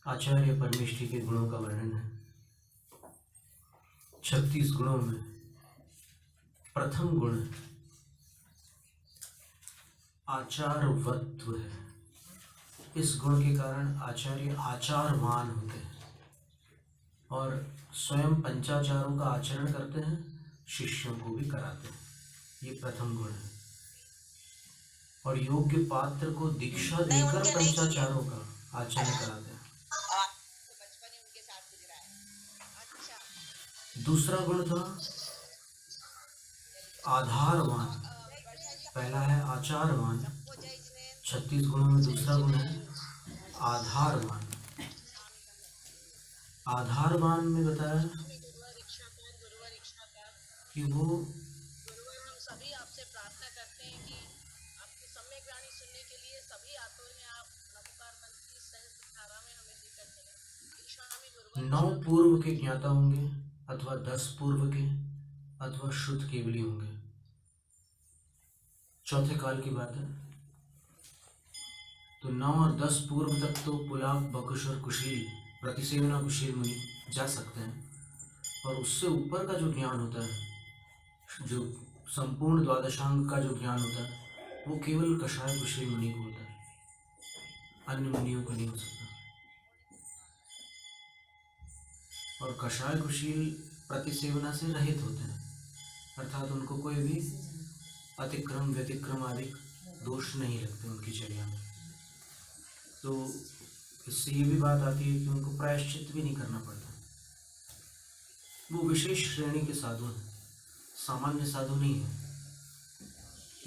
आचार्य परमेष्ठी के गुणों का वर्णन है। 36 गुणों में प्रथम गुण आचारवत्व है। इस गुण के कारण आचार्य आचारवान होते हैं और स्वयं पंचाचारों का आचरण करते हैं, शिष्यों को भी कराते हैं। ये प्रथम गुण है। और योग्य पात्र को दीक्षा देकर पंचाचारों का आचरण कराते हैं। दूसरा गुण था आधारवान। पहला है आचारवान, 36 गुणों में दूसरा गुण है आधारवान। आधारवान में बताया कि वो सभी आपसे प्रार्थना करते हैं कि आपकी सम्यक वाणी सुनने के लिए सभी आतुर हैं। आप लघुकार मंत्र की सहस्त्र धारा में हमें लेकर चले। स्वामी गुरुवर 9 पूर्व के ज्ञाता होंगे अथवा 10 पूर्व के अथवा शुद्ध केवली होंगे। चौथे काल की बात है। तो 9 और 10 पूर्व तक तो पुलाव बकुश और कुशील प्रतिसेवना कुशील मुनि जा सकते हैं, और उससे ऊपर का जो ज्ञान होता है, जो संपूर्ण द्वादशांग का जो ज्ञान होता है, वो केवल कषाय कुशील मुनि को होता है, अन्य मुनियों को नहीं हो सकता। और कषाय कुशील प्रतिसेवना से रहित होते हैं, अर्थात उनको कोई भी अतिक्रम व्यतिक्रम आदि दोष नहीं लगते उनकी चर्या में। तो इससे ये भी बात आती है कि उनको प्रायश्चित भी नहीं करना पड़ता। वो विशेष श्रेणी के साधु हैं, सामान्य साधु नहीं है।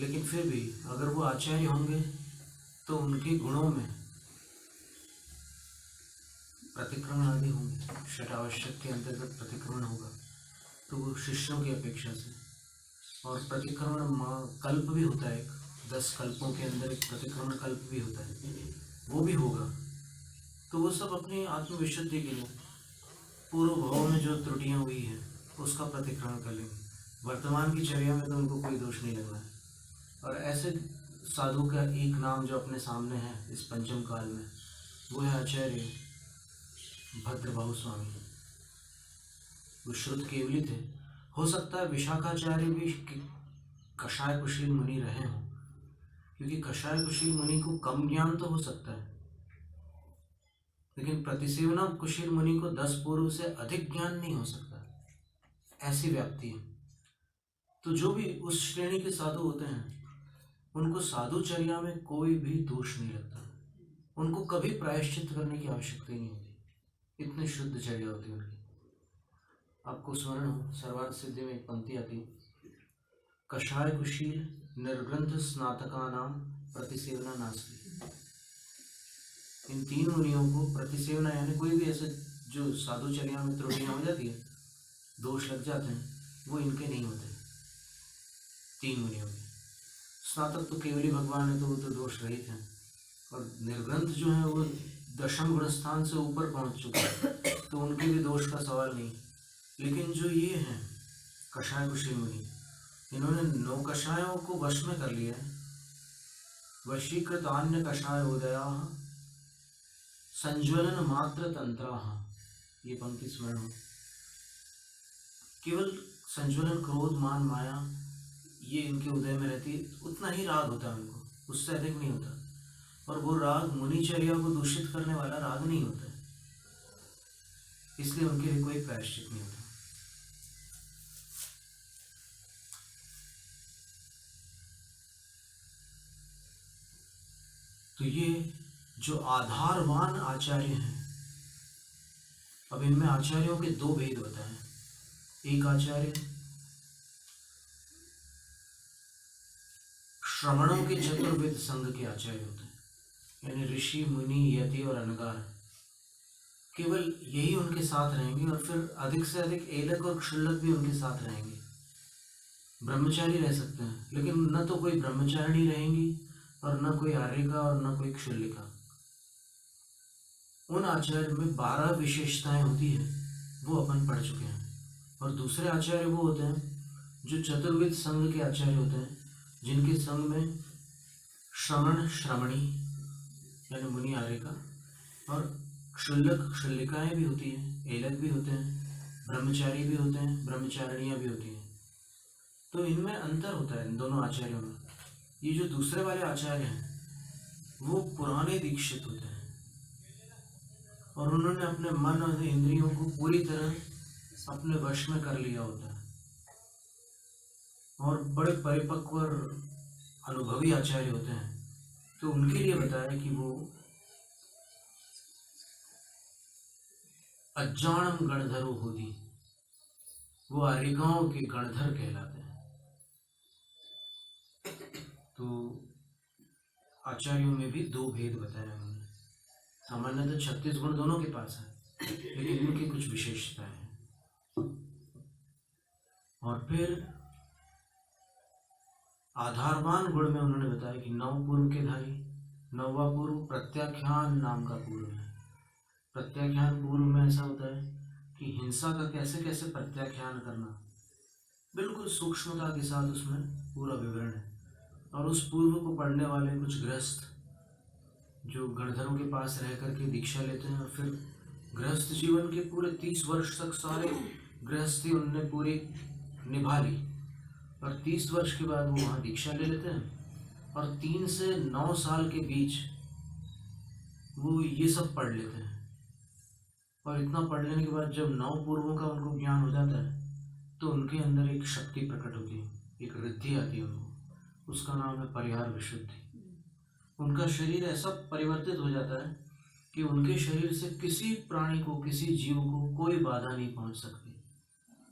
लेकिन फिर भी अगर वो आचार्य होंगे तो उनके गुणों में प्रतिक्रमण आदि होंगे, षडावश्यक के अंतर्गत प्रतिक्रमण होगा, तो वो शिष्यों की अपेक्षा से। और प्रतिक्रमण कल्प भी होता है, 10 कल्पों के अंदर एक प्रतिक्रमण कल्प भी होता है, वो भी होगा। तो वो सब अपनी आत्मविशुद्धि के लिए पूर्व भाव में जो त्रुटियां हुई हैं उसका प्रतिक्रमण कर लेंगे। वर्तमान की चर्या में तो उनको कोई दोष नहीं लग रहा है। और ऐसे साधु का एक नाम जो अपने सामने है इस पंचम काल में, वो है आचार्य भद्रबाहु स्वामी। वो शुद्ध केवली थे। हो सकता है विशाखाचार्य भी कषाय कुशील मुनि रहे हों, क्योंकि कषाय कुशील मुनि को कम ज्ञान तो हो सकता है, लेकिन प्रतिसेवना कुशील मुनि को 10 पूर्व से अधिक ज्ञान नहीं हो सकता, ऐसी व्याप्ति है। तो जो भी उस श्रेणी के साधु होते हैं उनको साधुचर्या में कोई भी दोष नहीं लगता, उनको कभी प्रायश्चित करने की आवश्यकता ही नहीं होती, इतनी शुद्ध चर्या होती है उनकी। आपको स्मरण हो, सर्वार्थ सिद्धि में एक पंक्ति आती, कषाय कुशील निर्ग्रंथ स्नातका नाम प्रतिसेवना नास्ति। इन 3 मुनियों को प्रतिसेवना, यानी कोई भी ऐसे जो साधुचर्या में त्रुटियां हो जाती है, दोष लग जाते हैं, वो इनके नहीं होते। 3 मुनियों के स्नातक तो केवली भगवान है, तो वो तो दोष रहित हैं। और निर्ग्रंथ जो है वो दशम गुण स्थान से ऊपर पहुंच चुके हैं, तो उनके भी दोष का सवाल नहीं। लेकिन जो ये हैं कषाय कुशील मुनि, इन्होंने 9 कषायों को वश में कर लिया है। वशीकृत अन्य कषाय उदया संज्वलन मात्र तंत्रा, ये पंक्ति स्मरण हो। केवल संज्वलन, क्रोध, मान, माया, ये इनके उदय में रहती है, उतना ही राग होता है उनको, उससे अधिक नहीं होता। और वो राग मुनिचर्या को दूषित करने वाला राग नहीं होता है, इसलिए उनके लिए कोई प्रायश्चित नहीं होता। तो ये जो आधारवान आचार्य हैं, अब इनमें आचार्यों के 2 भेद बताएं। एक आचार्य श्रमणों के चतुर्वेद संघ के आचार्य होते हैं, यानी ऋषि, मुनि, यति और अनगार, केवल यही उनके साथ रहेंगे, और फिर अधिक से अधिक एलक और क्षुल्लक भी उनके साथ रहेंगे। ब्रह्मचारी रह सकते हैं, लेकिन न तो कोई ब्रह्मचारिणी रहेंगी और न कोई आर्यिका और न कोई क्षुल्लिका। उन आचार्य में 12 विशेषताएं होती है, वो अपन पढ़ चुके हैं। और दूसरे आचार्य वो होते हैं जो चतुर्वेद संघ के आचार्य होते हैं, जिनके संघ में श्रमण श्रमणी यानी मुनि आर्यिका और क्षुल्लक क्षुल्लिकाएँ भी होती हैं, एलक भी होते हैं, ब्रह्मचारी भी होते हैं, ब्रह्मचारिणियाँ भी होती हैं। तो इनमें अंतर होता है इन दोनों आचार्यों में। ये जो दूसरे वाले आचार्य हैं वो पुराने दीक्षित होते हैं और उन्होंने अपने मन और इंद्रियों को पूरी तरह अपने वश में कर लिया होता है और बड़े परिपक्व और अनुभवी आचार्य होते हैं। तो उनके लिए बताया कि वो अज्ञानम गणधरो होती, वो आर्यिकाओं के गणधर कहलाते हैं। तो आचार्यों में भी दो भेद बताया उन्होंने। सामान्यतः 36 गुण दोनों के पास है, लेकिन उनकी कुछ विशेषताएं हैं। और फिर आधारवान गुण में उन्होंने बताया कि 9 पूर्व के धारी, 9वां पूर्व प्रत्याख्यान नाम का पूर्व है। प्रत्याख्यान पूर्व में ऐसा होता है कि हिंसा का कैसे कैसे प्रत्याख्यान करना, बिल्कुल सूक्ष्मता के साथ उसमें पूरा विवरण है। और उस पूर्व को पढ़ने वाले कुछ गृहस्थ जो गणधरों के पास रह करके दीक्षा लेते हैं और फिर गृहस्थ जीवन के पूरे 30 वर्ष तक सारे गृहस्थी उनने पूरी निभा ली और 30 वर्ष के बाद वो वहाँ दीक्षा ले लेते हैं और 3 से 9 साल के बीच वो ये सब पढ़ लेते हैं। और इतना पढ़ लेने के बाद जब 9 पूर्वों का उनको ज्ञान हो जाता है तो उनके अंदर एक शक्ति प्रकट होती है, एक रिद्धि आती है उनको, उसका नाम है परिहार विशुद्धि। उनका शरीर ऐसा परिवर्तित हो जाता है कि उनके शरीर से किसी प्राणी को, किसी जीव को कोई बाधा नहीं पहुंच सकती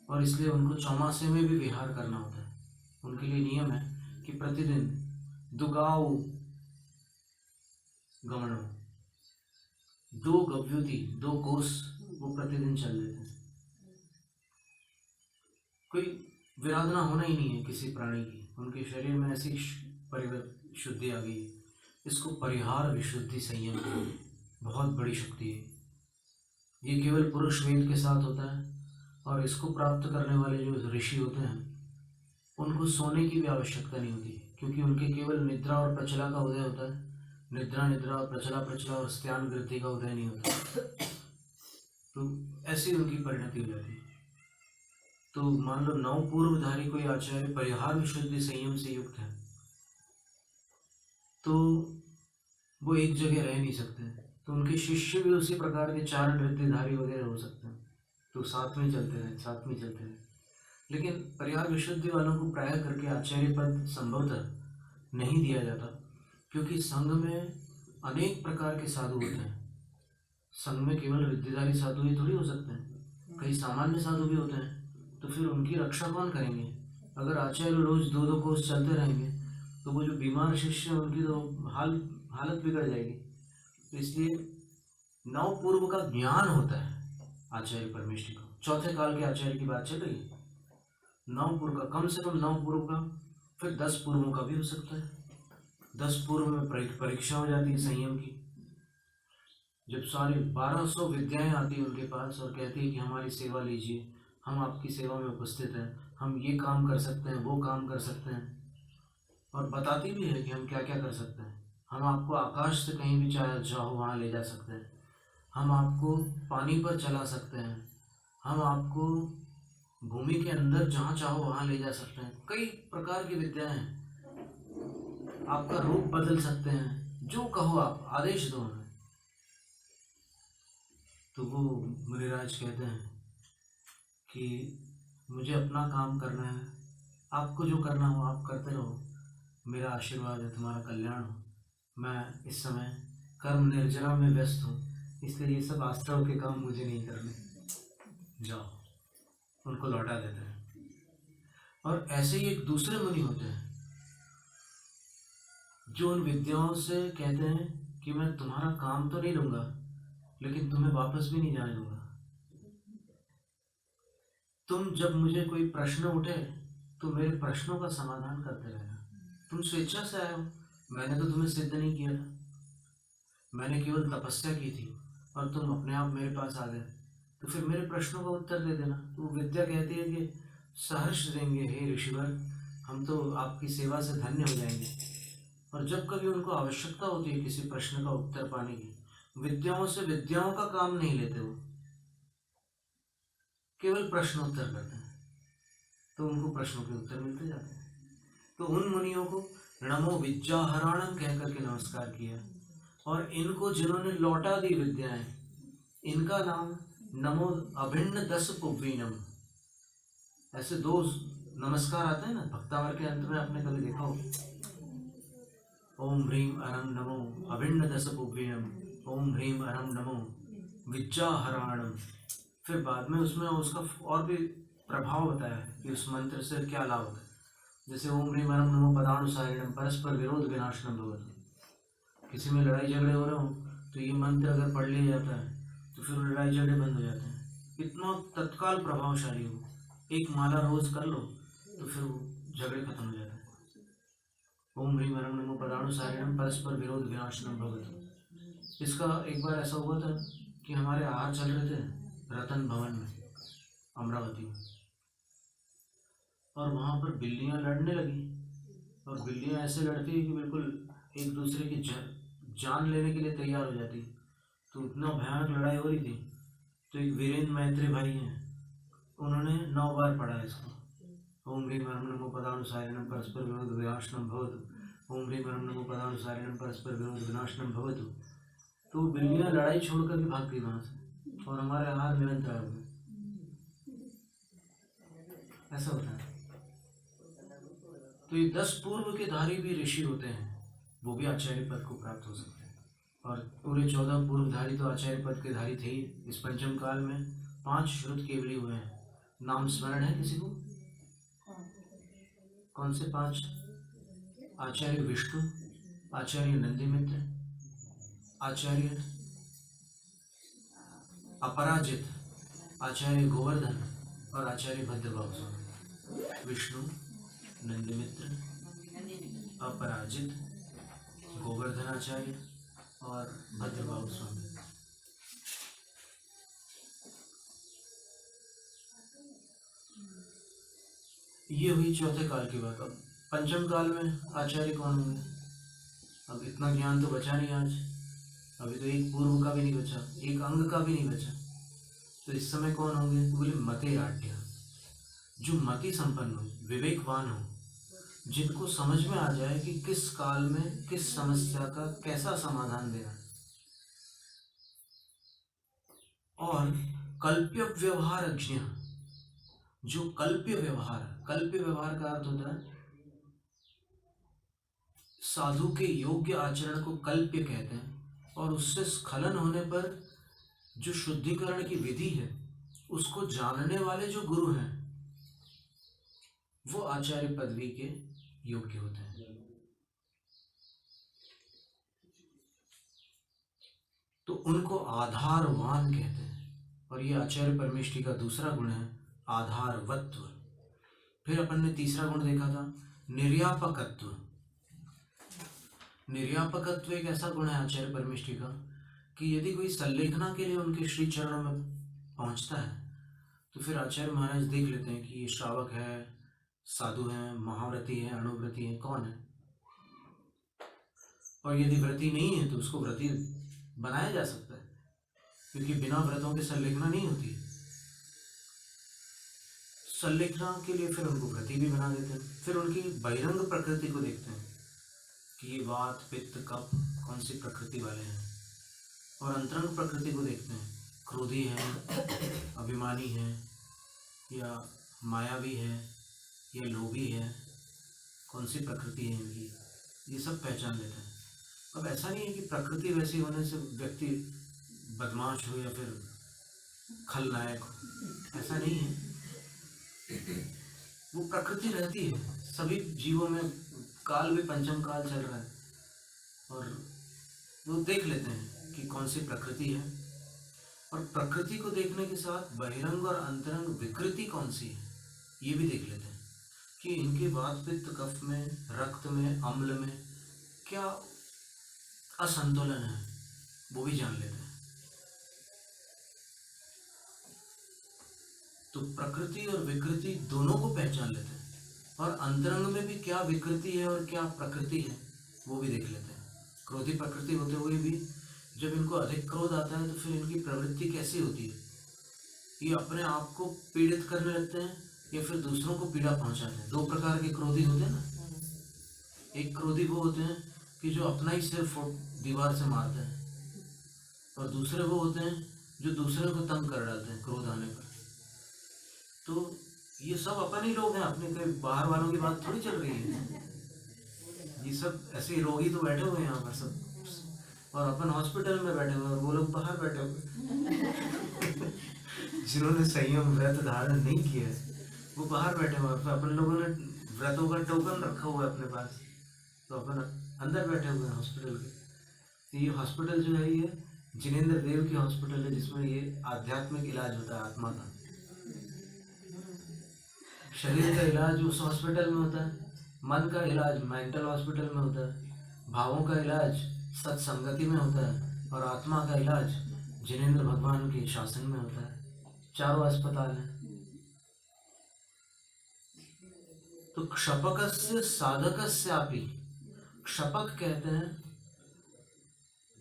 और इसलिए उनको चौमासे में भी विहार करना होता है। उनके लिए नियम है कि प्रतिदिन दुगाओ गमनों, 2 गव्युति 2 कोस वो प्रतिदिन चल लेते हैं। कोई विराधना होना ही नहीं है किसी प्राणी की, उनके शरीर में ऐसी शुद्धि आ गई है। इसको परिहार विशुद्धि संयम की बहुत बड़ी शक्ति है। ये केवल पुरुष वेद के साथ होता है और इसको प्राप्त करने वाले जो ऋषि होते हैं उनको सोने की भी आवश्यकता नहीं होती, क्योंकि उनके केवल निद्रा और प्रचला का उदय होता है। निद्रा निद्रा और प्रचला प्रचला और स्त्यान वृत्ति का उदय नहीं होता। तो ऐसी उनकी परिणति हो जाती है। तो मान लो 9 पूर्वधारी कोई आचार्य परिहार विशुद्धि संयम से युक्त है तो वो एक जगह रह नहीं सकते, तो उनके शिष्य भी उसी प्रकार के 4 नृत्यधारी वगैरह हो सकते हैं, तो साथ में चलते रहे। लेकिन परिहार विशुद्धि वालों को प्राय करके आचार्य पद संभवतः नहीं दिया जाता, क्योंकि संघ में अनेक प्रकार के साधु होते हैं। संघ में केवल रिद्धिधारी साधु ही थोड़ी हो सकते हैं, कई सामान्य साधु भी होते हैं। तो फिर उनकी रक्षा कौन करेंगे? अगर आचार्य रोज 2-2 कोस चलते रहेंगे तो वो जो बीमार शिष्य हैं उनकी तो हालत बिगड़ जाएगी। तो इसलिए 9 पूर्व का ज्ञान होता है आचार्य परमेष्ठी को। चौथे काल के आचार्य की बात चल रही है। 9 पूर्व का, कम से कम 9 पूर्व का, फिर 10 पूर्वों का भी हो सकता है। 10 पूर्व में परीक्षा हो जाती है संयम की, जब सारी 1200 विद्याएं आती है उनके पास और कहती है कि हमारी सेवा लीजिए, हम आपकी सेवा में उपस्थित हैं, हम ये काम कर सकते हैं, वो काम कर सकते हैं, और बताती भी है कि हम क्या क्या कर सकते हैं। हम आपको आकाश से कहीं भी चाहो वहाँ ले जा सकते हैं, हम आपको पानी पर चला सकते हैं, हम आपको भूमि के अंदर जहाँ चाहो वहाँ ले जा सकते हैं। कई प्रकार की विद्याएं हैं, आपका रूप बदल सकते हैं, जो कहो आप आदेश दो हमें। तो वो मुनिराज कहते हैं कि मुझे अपना काम करना है, आपको जो करना हो आप करते रहो, मेरा आशीर्वाद है, तुम्हारा कल्याण हो। मैं इस समय कर्म निर्जरा में व्यस्त हूँ, इसलिए ये सब आश्रम के काम मुझे नहीं करने, जाओ। उनको लौटा देते हैं। और ऐसे ही एक दूसरे मुनि होते हैं जो उन विद्याओं से कहते हैं कि मैं तुम्हारा काम तो नहीं लूँगा, लेकिन तुम्हें वापस भी नहीं जाने दूंगा। तुम जब मुझे कोई प्रश्न उठे तो मेरे प्रश्नों का समाधान करते रहना। तुम स्वेच्छा से आए हो, मैंने तो तुम्हें सिद्ध नहीं किया था, मैंने केवल तपस्या की थी और तुम अपने आप मेरे पास आ गए, तो फिर मेरे प्रश्नों का उत्तर दे देना। तो वो विद्या कहती है कि सहर्ष देंगे हे ऋषिवर, हम तो आपकी सेवा से धन्य हो जाएंगे। और जब कभी उनको आवश्यकता होती है किसी प्रश्न का उत्तर पाने की, विद्याओं से विद्याओं का काम नहीं लेते, वो केवल प्रश्नोत्तर करते हैं, तो उनको प्रश्नों के उत्तर मिलते जाते हैं। तो उन मुनियों को नमो विद्याहरणम कह करके नमस्कार किया, और इनको जिन्होंने लौटा दी विद्याएं, इनका नाम नमो अभिन्न दस पुवीनम। ऐसे दो नमस्कार आते हैं ना भक्तावर के अंत में, आपने कभी देखा हो, ओम ह्रीम अरम नमो अभिन्न दस पुवीनम, ओम ह्रीम अरम नमो विद्याहरणम। फिर बाद में उसमें उसका और भी प्रभाव बताया है कि उस मंत्र से क्या लाभ होता है। जैसे ओम ह्रीम अरम नमो पदानुसारिणम परस्पर विरोध विनाशनम भवति। किसी में लड़ाई झगड़े हो रहे हो तो ये मंत्र अगर पढ़ लिया जाता है तो फिर लड़ाई झगड़े बंद हो जाते हैं। इतना तत्काल प्रभावशाली हो, एक माला रोज कर लो तो फिर वो झगड़े खत्म हो जाते हैं। ओम ह्रीम अरम नमो पदानुसारिणम परस्पर विरोध विनाशनम भवति। इसका एक बार ऐसा हुआ था कि हमारे आहार चल रहे थे रतन भवन में, अमरावती में, और वहाँ पर बिल्लियाँ लड़ने लगी, और बिल्लियाँ ऐसे लड़ती है कि बिल्कुल एक दूसरे की जान लेने के लिए तैयार हो जाती। तो इतना भयानक लड़ाई हो रही थी, तो एक वीरेंद्र मैत्री भाई हैं, उन्होंने 9 बार पढ़ा इसको, ओम ह्रीम अरम नमो पदानुसारिणम परस्पर विरोध विनाशनम भवतु, ओम ह्रीम अरम नमो पदानुसारिणम परस्पर विरोध विनाशनम भवतु। तो बिल्लियाँ लड़ाई छोड़ करके भाग गई वहाँ से, और हमारे आहार निरंतर हो गए। ऐसा होता है। तो ये 10 पूर्व के धारी भी ऋषि होते हैं, वो भी आचार्य पद को प्राप्त हो सकते हैं, और पूरे 14 पूर्वधारी तो आचार्य पद के धारी थे ही। इस पंचम काल में 5 श्रुत केवली हुए हैं। नाम स्मरण है किसी को? कौन से 5? आचार्य विष्णु, आचार्य नंदीमित्र, आचार्य अपराजित, आचार्य गोवर्धन और आचार्य भद्रबाहु स्वामी। विष्णु, नंदीमित्र, अपराजित, गोवर्धनाचार्य और भद्रबाहु स्वामी। ये हुई चौथे काल की बात। अब पंचम काल में आचार्य कौन होंगे? अब इतना ज्ञान तो बचा नहीं आज, अभी तो एक पूर्व का भी नहीं बचा, एक अंग का भी नहीं बचा। तो इस समय कौन होंगे? बोले मते आढ्य, जो मति संपन्न हो, विवेकवान हो, जिनको समझ में आ जाए कि किस काल में किस समस्या का कैसा समाधान देना। और कल्प्य व्यवहारज्ञ, जो कल्प्य व्यवहार का अर्थ होता है साधु के योग्य आचरण को कल्प्य कहते हैं, और उससे स्खलन होने पर जो शुद्धिकरण की विधि है उसको जानने वाले जो गुरु हैं वो आचार्य पदवी के योग्य होते हैं। तो उनको आधारवान कहते हैं, और ये आचार्य परमेष्ठी का दूसरा गुण है, आधारवत्व। फिर अपन ने तीसरा गुण देखा था, निर्यापकत्व। निर्यापकत्व एक ऐसा गुण है आचार्य परमेष्ठी का कि यदि कोई संलेखना के लिए उनके श्री चरणों में पहुंचता है तो फिर आचार्य महाराज देख लेते हैं कि ये श्रावक है, साधु है, महाव्रती है, अणुव्रती है, कौन है। और यदि व्रती नहीं है तो उसको व्रती बनाया जा सकता है, क्योंकि बिना व्रतों के संलेखना नहीं होती। संलेखना के लिए फिर उनको व्रती भी बना देते हैं। फिर उनकी बहिरंग प्रकृति को देखते हैं कि ये वात, पित्त, कफ कौन सी प्रकृति वाले हैं, और अंतरंग प्रकृति को देखते हैं, क्रोधी है, अभिमानी है, या मायावी है, या लोभी है, कौन सी प्रकृति है इनकी, ये सब पहचान लेते हैं। अब ऐसा नहीं है कि प्रकृति वैसी होने से व्यक्ति बदमाश हो या फिर खलनायक हो, ऐसा नहीं है। वो प्रकृति रहती है सभी जीवों में, काल भी पंचम काल चल रहा है, और वो देख लेते हैं कि कौन सी प्रकृति है। और प्रकृति को देखने के साथ बहिरंग और अंतरंग विकृति कौन सी है ये भी देख लेते हैं कि इनके वात, पित्त, कफ में, रक्त में, अम्ल में क्या असंतुलन है, वो भी जान लेते हैं। तो प्रकृति और विकृति दोनों को पहचान लेते हैं, और अंतरंग में भी क्या विकृति है और क्या प्रकृति है वो भी देख लेते हैं। क्रोधी प्रकृति होते हुए भी जब इनको अधिक क्रोध आता है तो फिर इनकी प्रवृत्ति कैसी होती है? ये अपने आप को पीड़ित करने लगते हैं या फिर दूसरों को पीड़ा पहुंचाते हैं। दो प्रकार के क्रोधी होते हैं ना। एक क्रोधी वो होते हैं कि जो अपना ही सिर दीवार से मारते हैं, और दूसरे वो होते हैं जो दूसरे को तंग कर डालते हैं क्रोध आने पर। तो ये सब अपन ही लोग हैं, अपने कोई बाहर वालों की बात थोड़ी चल रही है। ये सब ऐसे रोगी तो बैठे हुए हैं यहाँ पर सब, और अपन हॉस्पिटल में बैठे हुए हैं और वो लोग बाहर बैठे हुए जिन्होंने संयम व्रत धारण नहीं किया है वो बाहर बैठे हुए हैं। अपन लोगों ने व्रतों का टोकन रखा हुआ है अपने पास, तो अपन अंदर बैठे हुए हैं हॉस्पिटल के। तो ये हॉस्पिटल जो है ये जिनेंद्र देव की हॉस्पिटल है, जिसमें ये आध्यात्मिक इलाज होता है आत्मा का। शरीर का इलाज उस हॉस्पिटल में होता है, मन का इलाज मेंटल हॉस्पिटल में होता है, भावों का इलाज सत्संगति में होता है, और आत्मा का इलाज जिनेंद्र भगवान के शासन में होता है। चारों अस्पताल हैं। तो क्षपकस्य साधकस्यापि, क्षपक कहते हैं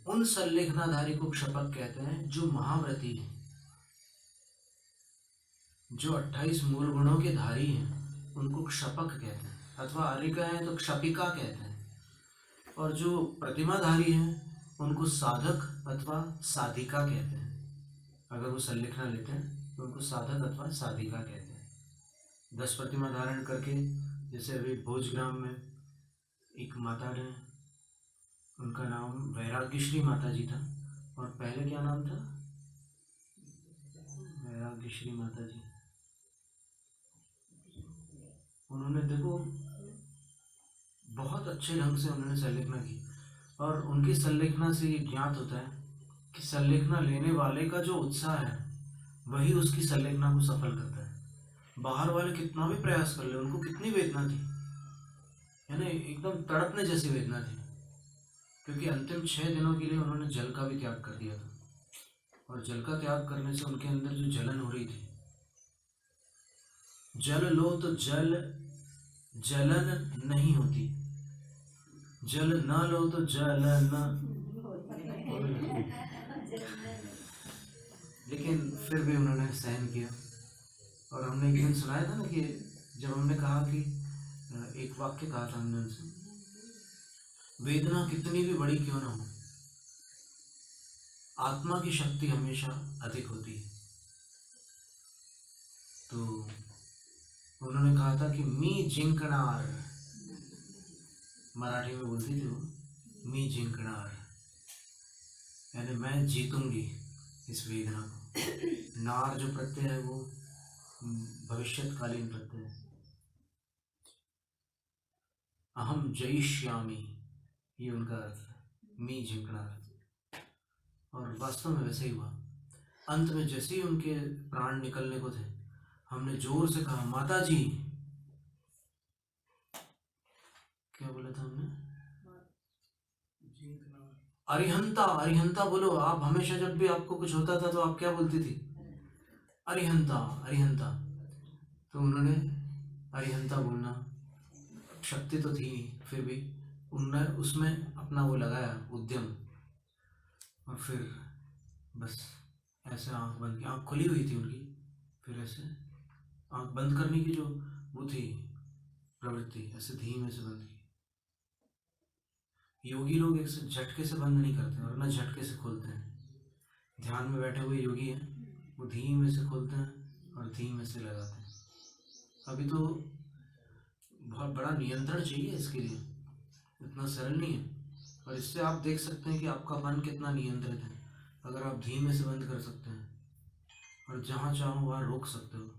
उन संलेखनाधारी को क्षपक कहते हैं जो महाव्रती है, जो 28 मूल गुणों के धारी हैं, उनको क्षपक कहते हैं, अथवा आर्यिका है तो क्षपिका कहते हैं। और जो प्रतिमाधारी हैं उनको साधक अथवा साधिका कहते हैं। अगर वो संलेखना लेते हैं तो उनको साधक अथवा साधिका कहते हैं। 10 प्रतिमा धारण करके, जैसे अभी भोजग्राम में एक माता ने, उनका नाम वैराग्यश्री माता जी था, और पहले क्या नाम था? वैराग्यश्री माता जी। उन्होंने देखो बहुत अच्छे ढंग से उन्होंने संलेखना की, और उनकी संलेखना से ये ज्ञात होता है कि संलेखना लेने वाले का जो उत्साह है वही उसकी संलेखना को सफल करता है। बाहर वाले कितना भी प्रयास कर ले, उनको कितनी वेदना थी, यानी एकदम तड़पने जैसी वेदना थी, क्योंकि अंतिम 6 दिनों के लिए उन्होंने जल का भी त्याग कर दिया था, और जल का त्याग करने से उनके अंदर जो जलन हो रही थी, जल लो तो जलन नहीं होती, जल न लो तो जलन। लेकिन फिर भी उन्होंने सहन किया। और हमने एक दिन सुनाया था ना कि जब हमने कहा कि एक वाक्य कहा था हमने उनसे, वेदना कितनी भी बड़ी क्यों ना हो, आत्मा की शक्ति हमेशा अधिक होती है। तो उन्होंने कहा था कि मी जिंकणार, मराठी में बोलती थी वो, मी जिंकणार, यानी मैं जीतूंगी इस वेदना को। नार जो प्रत्यय है वो भविष्यत्कालीन प्रत्यय है। अहम जयिष्यामि, ये उनका अर्थ है, मी जिंकणार। और वास्तव में वैसे ही हुआ। अंत में जैसे ही उनके प्राण निकलने को थे, हमने जोर से कहा, माता जी, क्या बोला था हमने? अरिहंता, अरिहंता बोलो। आप हमेशा जब भी आपको कुछ होता था तो आप क्या बोलती थी? अरिहंता, अरिहंता। तो उन्होंने अरिहंता बोलना, शक्ति तो थी फिर भी उन्होंने उसमें अपना वो लगाया उद्यम, और फिर बस ऐसे आंख बंद की, आंख खुली हुई थी उनकी, फिर ऐसे आंख बंद करने की जो वो थी प्रवृत्ति, ऐसे धीमे से बंद की। योगी लोग एक झटके से बंद नहीं करते और ना झटके से खोलते हैं। ध्यान में बैठे हुए योगी हैं, वो धीमे से खोलते हैं और धीमे से लगाते हैं। अभी तो बहुत बड़ा नियंत्रण चाहिए इसके लिए, इतना सरल नहीं है। और इससे आप देख सकते हैं कि आपका मन कितना नियंत्रित है, अगर आप धीमे से बंद कर सकते हैं और जहाँ चाहो वहाँ रोक सकते हो,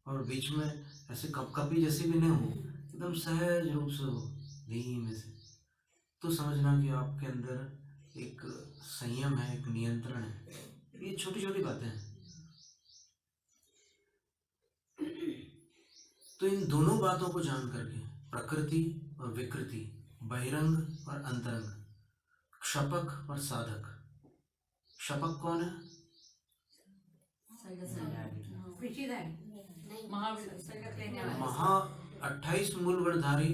और बीच में ऐसे कपकपी जैसी भी नहीं हो, एकदम सहज रूप से हो, धीमे से, तो समझना कि आपके अंदर एक संयम है, एक नियंत्रण है। ये छोटी छोटी बातें हैं। तो इन दोनों बातों को जान करके, प्रकृति और विकृति, बहिरंग और अंतरंग, क्षपक और साधक। क्षपक कौन है? महा 28 मूल गुणधारी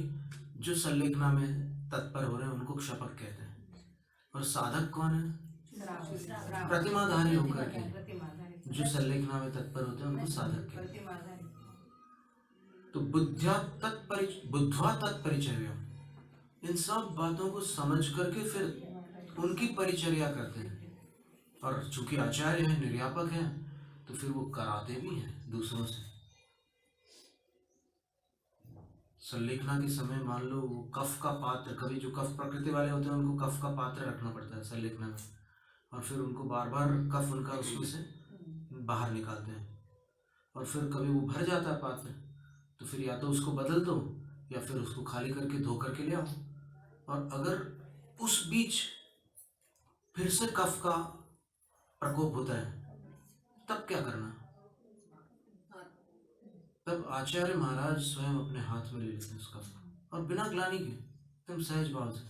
जो संलेखना में तत्पर हो रहे हैं उनको क्षपक कहते हैं। और साधक कौन है? प्रतिमाधारी होकर के जो संलेखना में तत्पर होते हैं उनको साधक कहते हैं। तो बुद्ध्वा तत्परिचर्या, इन सब बातों को समझ करके फिर उनकी परिचर्या करते हैं। और चूंकि आचार्य है, निर्यापक है, तो फिर वो कराते भी हैं दूसरों से। संलेखना के समय मान लो वो कफ का पात्र, कभी जो कफ प्रकृति वाले होते हैं उनको कफ का पात्र रखना पड़ता है संलेखना में, और फिर उनको बार बार कफ उनका उसमें से बाहर निकालते हैं। और फिर कभी वो भर जाता है पात्र, तो फिर या तो उसको बदल दो या फिर उसको खाली करके धो करके ले आओ। और अगर उस बीच फिर से कफ का प्रकोप होता है तब क्या करना? तब आचार्य महाराज स्वयं अपने हाथ में ले लेते हैं उस कफ को, और बिना ग्लानि के एकदम सहज भाव से।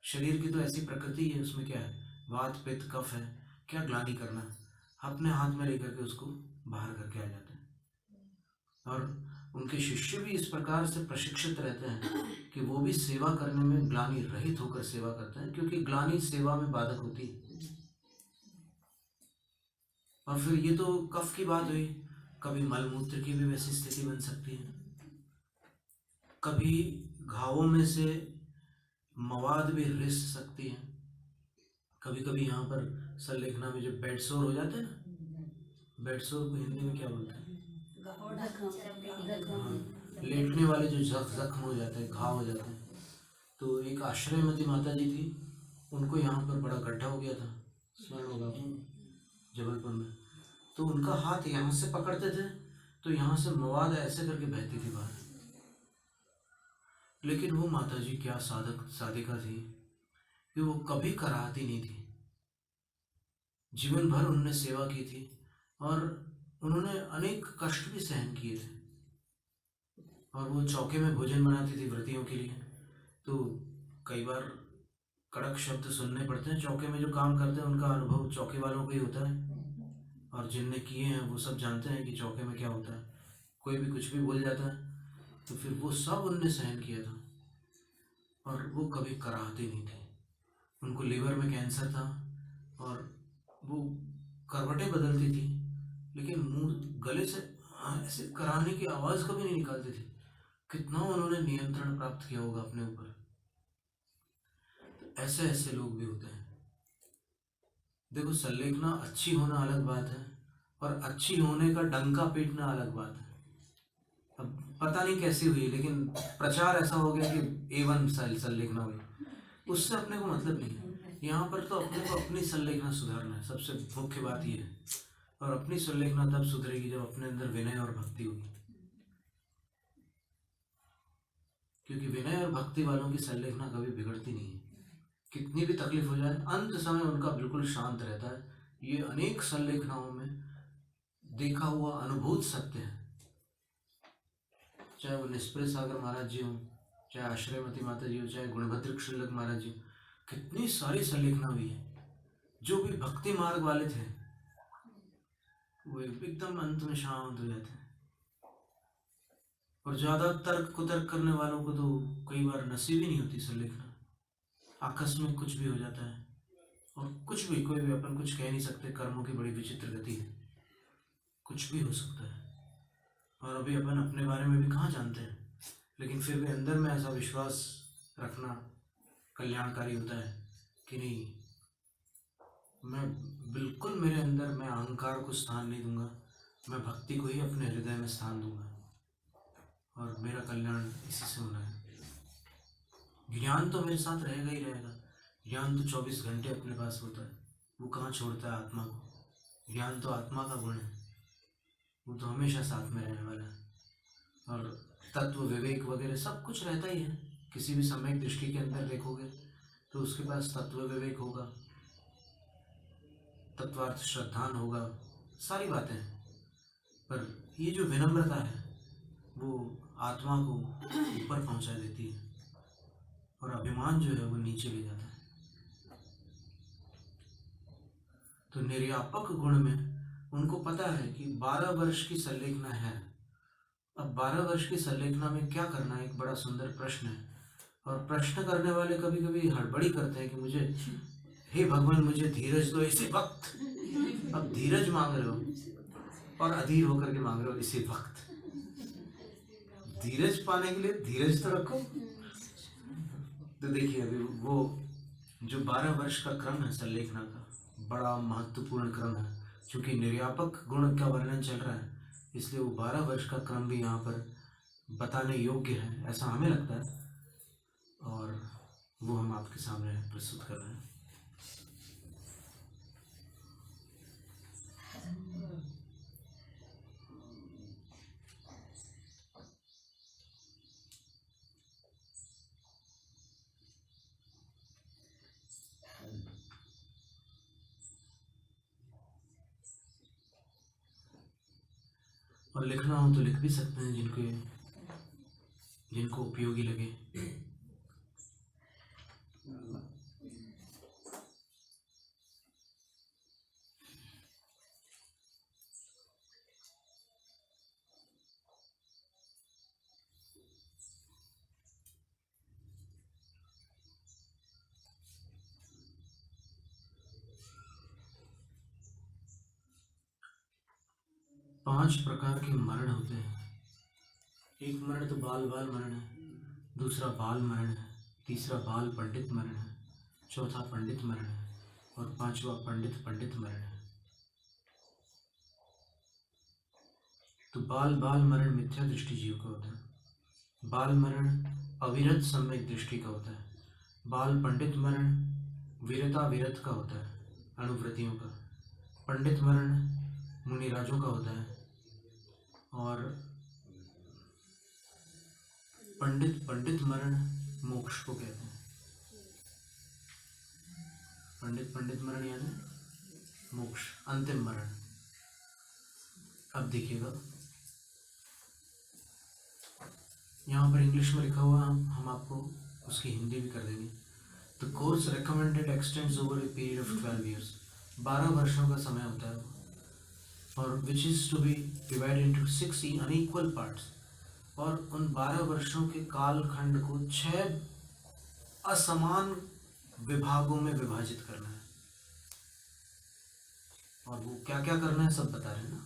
शरीर की तो ऐसी प्रकृति है, उसमें क्या है, वात पित्त कफ है, क्या ग्लानि करना, अपने हाथ में लेकर के उसको बाहर करके आ जाते हैं। और उनके शिष्य भी इस प्रकार से प्रशिक्षित रहते हैं कि वो भी सेवा करने में ग्लानि रहित होकर सेवा करते हैं, क्योंकि ग्लानि सेवा में बाधक होती है। और फिर ये तो कफ की बात हुई, कभी मलमूत्र की भी वैसी स्थिति बन सकती है, कभी घावों में से मवाद भी रिस सकती है, कभी कभी यहाँ पर संलेखना में जो बेड सोर हो जाते हैं ना, बेड सोर को हिंदी में क्या बोलते हैं? लेटने वाले जो जख्म हो जाते हैं, घाव हो जाते हैं। तो एक आश्रयमती माता जी थी, उनको यहाँ पर बड़ा गड्ढा हो गया था, स्मरण होगा जबलपुर में। तो उनका हाथ यहाँ से पकड़ते थे तो यहाँ से मवाद ऐसे करके बहती थी बाहर। लेकिन वो माता जी क्या साधिका थी कि वो कभी कराहती नहीं थी। जीवन भर उन्होंने सेवा की थी और उन्होंने अनेक कष्ट भी सहन किए थे। और वो चौके में भोजन बनाती थी व्रतियों के लिए, तो कई बार कड़क शब्द सुनने पड़ते हैं। चौके में जो काम करते हैं उनका अनुभव चौके वालों को ही होता है, और जिनने किए हैं वो सब जानते हैं कि चौके में क्या होता है। कोई भी कुछ भी बोल जाता है, तो फिर वो सब उनने सहन किया था और वो कभी कराहती नहीं थी। उनको लीवर में कैंसर था और वो करवटें बदलती थी, लेकिन मुंह गले से ऐसे कराहने की आवाज़ कभी नहीं निकालती थी। कितना उन्होंने नियंत्रण प्राप्त किया होगा अपने ऊपर। तो ऐसे ऐसे लोग भी होते हैं। देखो, संलेखना अच्छी होना अलग बात है और अच्छी होने का डंका पीटना अलग बात है। अब पता नहीं कैसी हुई, लेकिन प्रचार ऐसा हो गया कि A1 संलेखना हुई, उससे अपने को मतलब नहीं है। यहाँ पर तो अपने को अपनी संलेखना सुधारना है, सबसे मुख्य बात ये है। और अपनी संलेखना तब सुधरेगी जब अपने अंदर विनय और भक्ति होगी, क्योंकि विनय और भक्ति वालों की संलेखना कभी बिगड़ती नहीं है। कितनी भी तकलीफ हो जाए, अंत समय उनका बिल्कुल शांत रहता है। ये अनेक संलेखनाओं में देखा हुआ अनुभूत सत्य है। चाहे वो निष्प्रिय सागर महाराज जी हों, चाहे आश्रयमती माता जी हो, चाहे गुणभद्र श्रीलक महाराज जी, कितनी सारी संलेखना हुई है। जो भी भक्ति मार्ग वाले थे वो एकदम अंत में शांत हो जाते हैं। और ज्यादा तर्क कुतर्क करने वालों को तो कई बार नसीब ही नहीं होती संलेखना। आकस्मिक कुछ भी हो जाता है, और कुछ भी, कोई भी, अपन कुछ कह नहीं सकते। कर्मों की बड़ी विचित्र गति है, कुछ भी हो सकता है। और अभी अपन अपने बारे में भी कहाँ जानते हैं, लेकिन फिर भी अंदर में ऐसा विश्वास रखना कल्याणकारी होता है कि नहीं, मैं बिल्कुल, मेरे अंदर मैं अहंकार को स्थान नहीं दूंगा, मैं भक्ति को ही अपने हृदय में स्थान दूंगा और मेरा कल्याण इसी से होना है। ज्ञान तो मेरे साथ रहेगा ही रहेगा। ज्ञान तो 24 घंटे अपने पास होता है, वो कहाँ छोड़ता है आत्मा को। ज्ञान तो आत्मा का गुण है, वो तो हमेशा साथ में रहने वाला है। और तत्व विवेक वगैरह सब कुछ रहता ही है। किसी भी सम्यक दृष्टि के अंदर देखोगे तो उसके पास तत्व विवेक होगा, तत्वार्थ श्रद्धान होगा, सारी बातें हैं। पर ये जो विनम्रता है वो आत्मा को ऊपर पहुंचा देती है और अभिमान जो है वो नीचे ले जाता है। तो निर्यापक गुण में उनको पता है कि 12 वर्ष की संलेखना है। अब 12 वर्ष की संलेखना में क्या करना है, एक बड़ा सुंदर प्रश्न है। और प्रश्न करने वाले कभी कभी हड़बड़ी करते हैं कि मुझे, हे भगवान मुझे धीरज दो इसी वक्त। अब धीरज मांग रहे हो और अधीर होकर के मांग रहे हो इसी वक्त। धीरज पाने के लिए धीरज तो रखो। तो देखिए अभी वो जो 12 वर्ष का क्रम है संलेखना का, बड़ा महत्वपूर्ण क्रम है। क्योंकि निर्यापक गुण का वर्णन चल रहा है, इसलिए वो 12 वर्ष का क्रम भी यहाँ पर बताने योग्य है, ऐसा हमें लगता है। और वो हम आपके सामने प्रस्तुत कर रहे हैं। और लिखना हो तो लिख भी सकते हैं, जिनको उपयोगी लगे। पांच प्रकार के मरण होते हैं। एक मरण तो बाल मरण है, दूसरा बाल मरण है, तीसरा बाल पंडित मरण है, चौथा पंडित मरण है और पांचवा पंडित मरण है। तो बाल मरण मिथ्या दृष्टि जीव का होता है। बाल मरण अविरत सम्यक दृष्टि का होता है। बाल पंडित मरण विरत का होता है, अनुवृत्तियों का। पंडित मरण मुनिराजों का होता है। और पंडित मरण मोक्ष को कहते हैं। पंडित मरण यानी मोक्ष, अंतिम मरण। अब देखिएगा यहाँ पर इंग्लिश में लिखा हुआ, हम आपको उसकी हिंदी भी कर देंगे। The course recommended x tends over a period of 12 years। 12 वर्षों का समय होता है वो, और which is to be divided into 6 unequal parts. और उन 12 वर्षों के कालखंड को 6 असमान विभागों में विभाजित करना है। और वो क्या क्या करना है सब बता रहे हैं ना।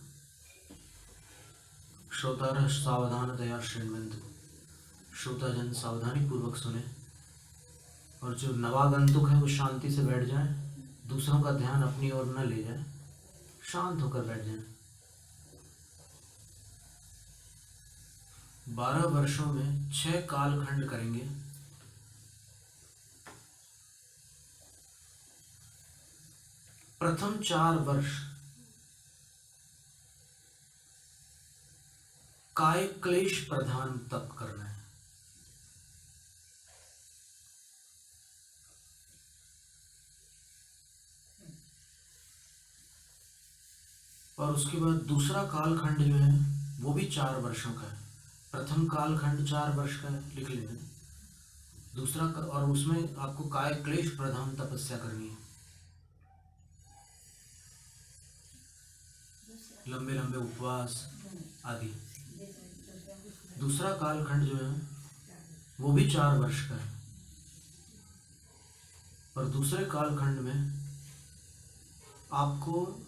श्रोतारः सावधानतया शृण्वन्तु। श्रोताजन सावधानी पूर्वक सुने, और जो नवागंतुक है वो शांति से बैठ जाए, दूसरों का ध्यान अपनी ओर न ले जाए, शांत होकर बैठ जाए। 12 वर्षों में 6 कालखंड करेंगे। प्रथम 4 वर्ष काय क्लेश प्रधान तप करना है। और उसके बाद दूसरा कालखंड जो है वो भी 4 वर्षों का है। प्रथम कालखंड 4 वर्ष का है, लिख लेना। दूसरा और उसमें आपको काय क्लेश प्रधान तपस्या करनी है, लंबे लंबे उपवास आदि। दूसरा कालखंड जो है वो भी 4 वर्ष का है, और दूसरे कालखंड में आपको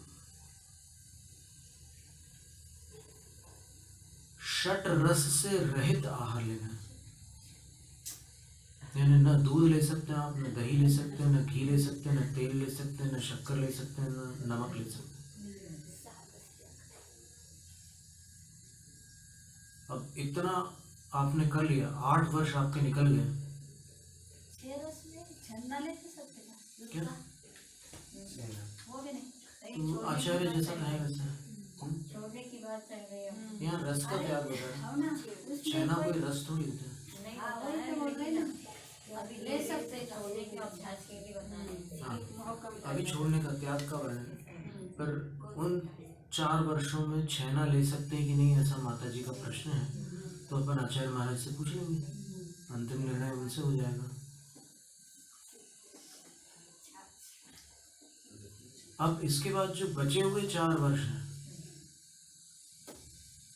षट रस से रहित आहार लेना है। यानी न दूध ले सकते हैं आप, न दही ले सकते हैं, न घी ले सकते हैं, न तेल ले सकते हैं, न शक्कर ले सकते हैं, न नमक ले सकते हैं। अब इतना आपने कर लिया, 8 वर्ष आपके निकल गए। क्या तो आचार्य जैसा कहे वैसा यहाँ रस का त्याग होता है। छेना कोई रस थोड़ी होता है। हाँ, अभी छोड़ने का त्याग का वर्णन, पर उन 4 वर्षों में छेना ले सकते हैं कि नहीं, ऐसा माता जी का प्रश्न है। तो अपन आचार्य महाराज से पूछ लेंगे, अंतिम निर्णय उनसे हो जाएगा। अब इसके बाद जो बचे हुए 4 वर्ष हैं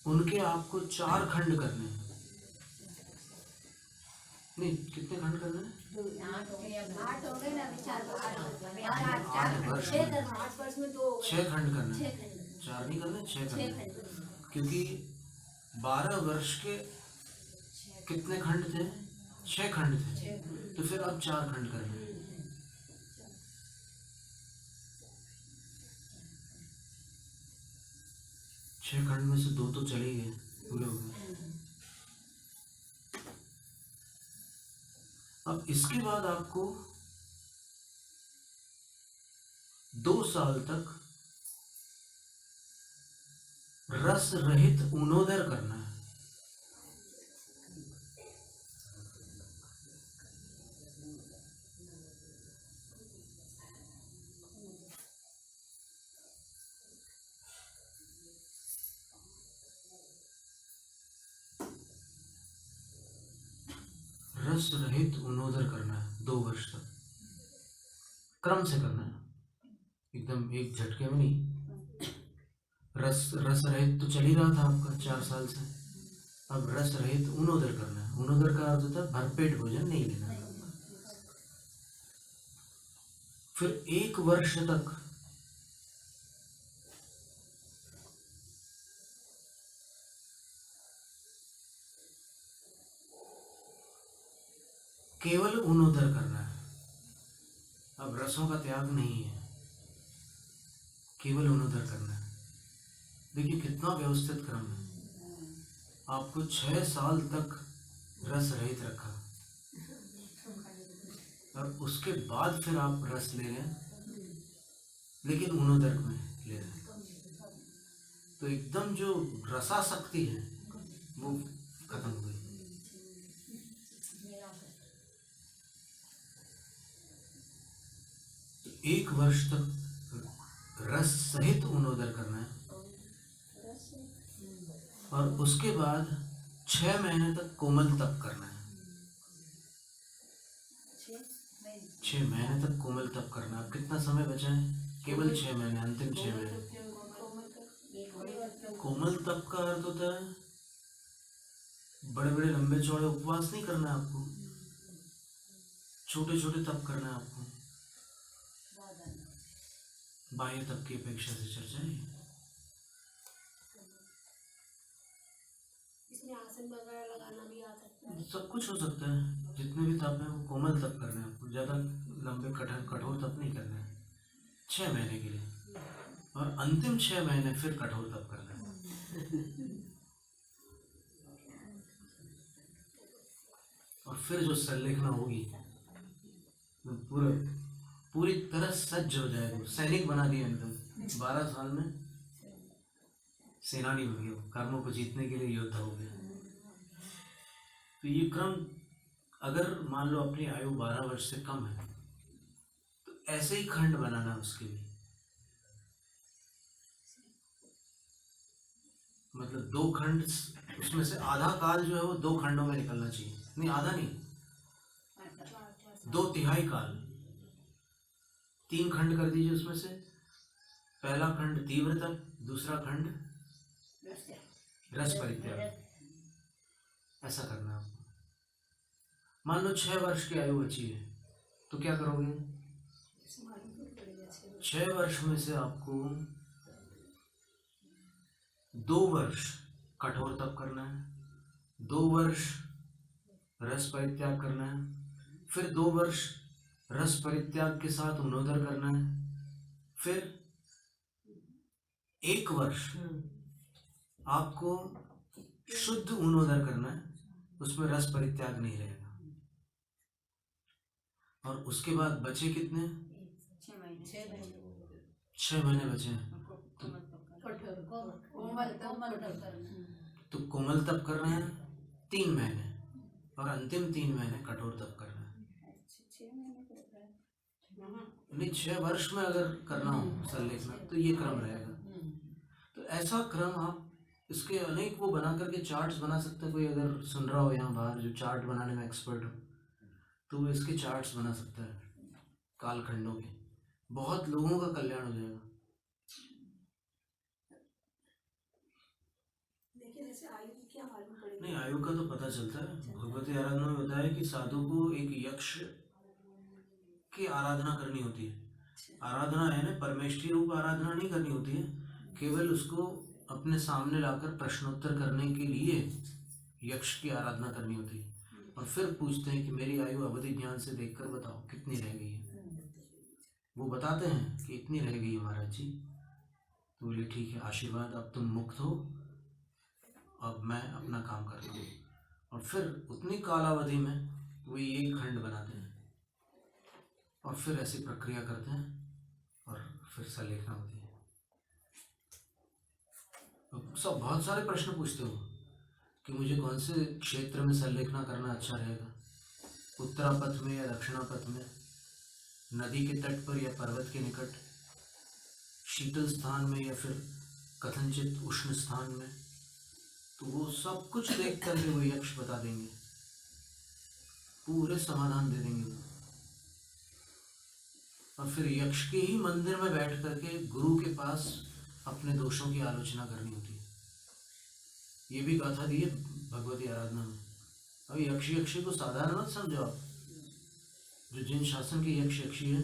उनके आपको 4 खंड करने हैं। नहीं, कितने खंड करना है? 8 हो गए ना, अभी 4 8 वर्ष में 8 वर्ष में 2 6 खंड करना है। 6 खंड 4 नहीं करना है, 6 करना 6 है। खंड क्योंकि 12 वर्ष के कितने खंड थे? 6 खंड थे। तो फिर अब 4 खंड करना है। 6 खंड में से 2 तो चले गए, पूरे हो गए। अब इसके बाद आपको 2 साल तक रस रहित ऊनोदर करना है। रस रहित ऊनोदर करना है 2 वर्ष तक। क्रम से करना है, एकदम एक झटके में नहीं। रस रहित तो चल ही रहा था आपका 4 साल से। अब रस रहित ऊनोदर करना है। ऊनोदर का अर्थ होता है भरपेट भोजन नहीं लेना। फिर 1 वर्ष तक केवल ऊनोदर करना है। अब रसों का त्याग नहीं है, केवल ऊनोदर करना है। देखिए कितना व्यवस्थित क्रम है। आपको 6 साल तक रस रहित रखा और उसके बाद फिर आप रस ले लें, लेकिन ऊनोदर में ले लें। तो एकदम जो रसाशक्ति है वो खत्म हो गई। तो 1 वर्ष तक रस सहित ऊनोदर करना है और उसके बाद 6 महीने तक कोमल तप करना है। 6 महीने तक कोमल तप करना है। अब कितना समय बचा है? केवल 6 महीने, अंतिम 6 महीने। कोमल तप का अर्थ होता है बड़े बड़े लंबे चौड़े उपवास नहीं करना है आपको, छोटे छोटे तप करना है आपको। बाह्य तप की अपेक्षा से चर्चा है। इसमें आसन वगैरह लगाना भी आ सकता है। सब कुछ हो सकता है। जितने भी तप हैं वो कोमल तप करना है आपको, ज़्यादा लंबे कठोर तप नहीं करना है। 6 महीने के लिए और अंतिम 6 महीने फिर कठोर तप करना है। और फिर जो संलेखना होगी पूरी तरह सज्ज हो जाएगा। सैनिक बना दिया एकदम। 12 साल में सेनानी बन गया, कर्मों को जीतने के लिए योद्धा हो गया। तो ये क्रम अगर मान लो अपनी आयु 12 वर्ष से कम है तो ऐसे ही खंड बनाना उसके लिए। मतलब 2 खंड, उसमें से आधा काल जो है वो 2 खंडों में निकलना चाहिए। नहीं, आधा नहीं, 2/3 काल। 3 खंड कर दीजिए उसमें से। पहला खंड तीव्र तप, दूसरा खंड रस परित्याग। ऐसा करना है आपको। मान लो 6 वर्ष की आयु बची है तो क्या करोगे? 6 वर्ष में से आपको 2 वर्ष कठोर तप करना है, 2 वर्ष रस परित्याग करना है, फिर 2 वर्ष रस परित्याग के साथ ऊनोदर करना है, फिर 1 वर्ष आपको शुद्ध ऊनोदर करना है, उसमें रस परित्याग नहीं रहेगा। और उसके बाद बचे कितने? 6 महीने बचे हैं। तो कोमल तप करना है 3 महीने और अंतिम 3 महीने कठोर तप करना है। नहीं, 6 वर्ष में अगर करना हो संलेखना तो ये क्रम रहेगा। तो ऐसा क्रम आप इसके अनेक वो बना करके चार्ट्स बना सकते हैं। कोई अगर सुन रहा हो यहाँ बाहर जो चार्ट बनाने में एक्सपर्ट हो तो वो इसके चार्ट्स बना सकता है कालखंडों के। बहुत लोगों का कल्याण हो जाएगा। देखिए जैसे आयु क्या मालूम पड़ेगा? नहीं, आयु का तो पता चलता है। भगवती आराधना में बताया कि साधु को एक यक्ष की आराधना करनी होती है। आराधना है ना, परमेष्ठी रूप आराधना नहीं करनी होती है, केवल उसको अपने सामने लाकर प्रश्नोत्तर करने के लिए यक्ष की आराधना करनी होती है। और फिर पूछते हैं कि मेरी आयु अवधि ज्ञान से देखकर बताओ कितनी रह गई है। वो बताते हैं कि इतनी रह गई है महाराज जी। तो बोले ठीक है, आशीर्वाद, अब तुम मुक्त हो, अब मैं अपना काम करता हूँ। और फिर उतनी कालावधि में वो ये खंड बनाते हैं और फिर ऐसी प्रक्रिया करते हैं और फिर संलेखना होती है। तो सब बहुत सारे प्रश्न पूछते हो कि मुझे कौन से क्षेत्र में संलेखना करना अच्छा रहेगा, उत्तरापथ में या दक्षिणापथ में, नदी के तट पर या पर्वत के निकट, शीतल स्थान में या फिर कथनचित उष्ण स्थान में। तो वो सब कुछ देख करके वो यक्ष बता देंगे, पूरे समाधान दे देंगे वो। और फिर यक्ष के ही मंदिर में बैठ करके गुरु के पास अपने दोषों की आलोचना करनी होती है। ये भी गाथा दी है भगवती आराधना में। अब यक्षी को साधारण मत समझो आप। जो जिन शासन के यक्षी हैं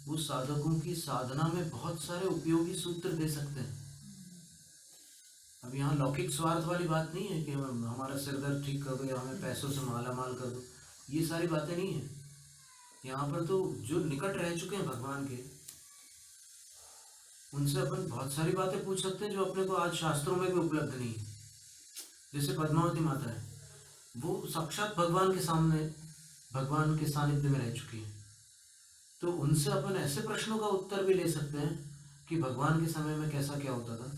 वो साधकों की साधना में बहुत सारे उपयोगी सूत्र दे सकते हैं। अब यहाँ लौकिक स्वार्थ वाली बात नहीं है कि हमारा सिर दर्द ठीक कर दो या हमें पैसों से माला माल कर दो, ये सारी बातें नहीं है। यहाँ पर तो जो निकट रह चुके हैं भगवान के, उनसे अपन बहुत सारी बातें पूछ सकते हैं जो अपने को आज शास्त्रों में भी उपलब्ध नहीं है। जैसे पद्मावती माता है, वो साक्षात भगवान के सामने, भगवान के सानिध्य में रह चुकी है। तो उनसे अपन ऐसे प्रश्नों का उत्तर भी ले सकते हैं कि भगवान के समय में कैसा क्या होता था।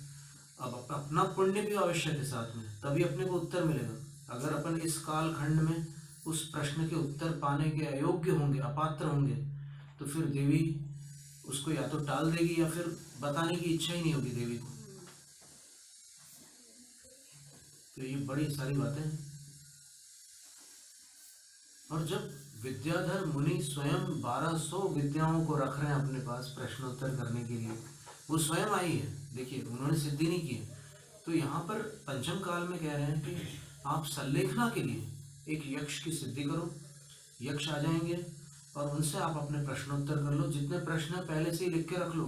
अब अपना पुण्य भी आवश्यक है साथ में, तभी अपने को उत्तर मिलेगा। अगर अपन इस काल खंड में उस प्रश्न के उत्तर पाने के अयोग्य होंगे, अपात्र होंगे, तो फिर देवी उसको या तो टाल देगी या फिर बताने की इच्छा ही नहीं होगी देवी को। तो ये बड़ी सारी बातें हैं। और जब विद्याधर मुनि स्वयं 1200 विद्याओं को रख रहे हैं अपने पास प्रश्नोत्तर करने के लिए, वो स्वयं आई है, देखिए उन्होंने सिद्धि नहीं की है। तो यहाँ पर पंचम काल में कह रहे हैं कि आप संलेखना के लिए एक यक्ष की सिद्धि करो। यक्ष आ जाएंगे और उनसे आप अपने प्रश्नोत्तर कर लो। जितने प्रश्न है पहले से ही लिख के रख लो,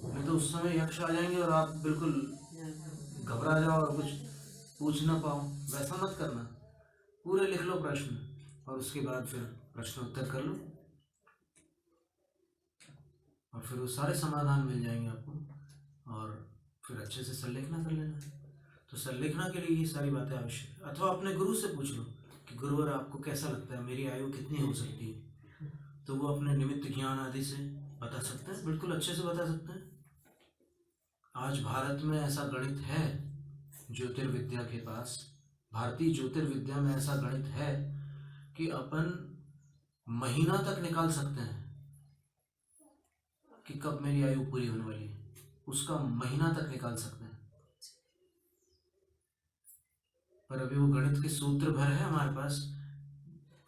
नहीं तो उस समय यक्ष आ जाएंगे और आप बिल्कुल घबरा जाओ और कुछ पूछ ना पाओ। वैसा मत करना, पूरे लिख लो प्रश्न और उसके बाद फिर प्रश्नोत्तर कर लो और फिर वो सारे समाधान मिल जाएंगे आपको और फिर अच्छे से संलेखना कर लेना। तो संलेखना के लिए ये सारी बातें आवश्यक है। अथवा अपने गुरु से पूछ लो कि गुरुवर आपको कैसा लगता है, मेरी आयु कितनी हो सकती है, तो वो अपने निमित्त ज्ञान आदि से बता सकते हैं, बिल्कुल अच्छे से बता सकते हैं। आज भारत में ऐसा गणित है ज्योतिर्विद्या के पास, भारतीय ज्योतिर्विद्या में ऐसा गणित है कि अपन महीना तक निकाल सकते हैं कि कब मेरी आयु पूरी होने वाली है, उसका महीना तक निकाल सकते हैं। पर अभी वो गणित के सूत्र भर है हमारे पास,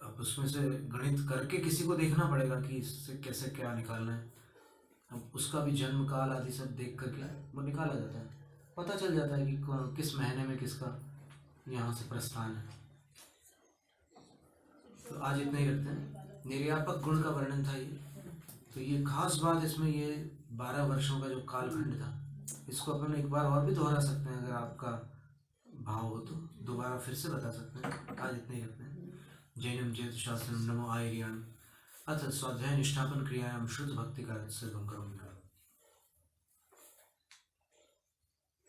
अब उसमें से गणित करके किसी को देखना पड़ेगा कि इससे कैसे क्या निकालना है। अब उसका भी जन्म काल आदि सब देख करके वो निकाला जाता है, पता चल जाता है कि किस महीने में किसका यहाँ से प्रस्थान है। तो आज इतना ही रखते हैं। निर्यापक गुण का वर्णन था ये। तो ये खास बात इसमें ये 12 वर्षों का जो कालखंड था, इसको अपन एक बार और भी दोहरा सकते हैं, अगर आपका भाव हो तो दोबारा फिर से बता सकते हैं। आज इतना ही रखते हैं। जैनम जैत शास्त्रम नमो आर्याण अथ स्वाध्याय निष्ठापन क्रियायाम शुद्ध भक्ति का सर्वम करोमि।